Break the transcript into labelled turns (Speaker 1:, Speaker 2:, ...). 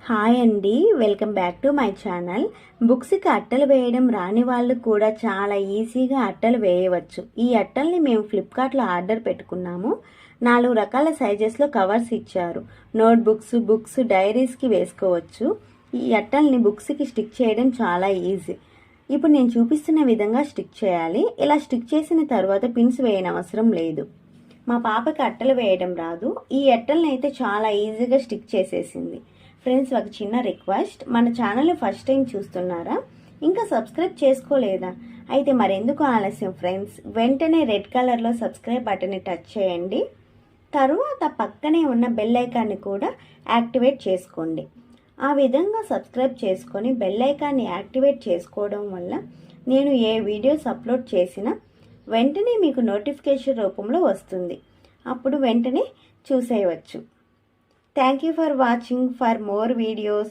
Speaker 1: Hi అండి, welcome back to my channel. బుక్స్కి అట్టలు వేయడం రాని వాళ్ళు కూడా చాలా ఈజీగా అట్టలు వేయవచ్చు. ఈ అట్టల్ని మేము ఫ్లిప్కార్ట్లో ఆర్డర్ పెట్టుకున్నాము. 4 రకాల సైజెస్లో కవర్స్ ఇచ్చారు. బుక్స్, డైరీస్కి వేసుకోవచ్చు. ఈ అట్టల్ని బుక్స్కి స్టిక్ చేయడం చాలా ఈజీ. ఇప్పుడు నేను చూపిస్తున్న విధంగా స్టిక్ చేయాలి. ఇలా స్టిక్ చేసిన తర్వాత పిన్స్ వేయనవసరం లేదు. మా పాపకి అట్టలు వేయడం రాదు. ఈ అట్టల్ని అయితే చాలా ఈజీగా స్టిక్ చేసేసింది. ఫ్రెండ్స్, ఒక చిన్న రిక్వెస్ట్, మన ఛానల్ని ఫస్ట్ టైం చూస్తున్నారా? ఇంకా సబ్స్క్రైబ్ చేసుకోలేదా? అయితే మరెందుకు ఆలస్యం ఫ్రెండ్స్, వెంటనే రెడ్ కలర్లో సబ్స్క్రైబ్ బటన్ని టచ్ చేయండి. తరువాత పక్కనే ఉన్న బెల్ ఐకాన్ని కూడా యాక్టివేట్ చేసుకోండి. ఆ విధంగా సబ్స్క్రైబ్ చేసుకొని బెల్ ఐకాన్ని యాక్టివేట్ చేసుకోవడం వల్ల నేను ఏ వీడియోస్ అప్లోడ్ చేసినా వెంటనే మీకు నోటిఫికేషన్ రూపంలో వస్తుంది. అప్పుడు వెంటనే చూసేయవచ్చు. Thank you for watching. For more videos,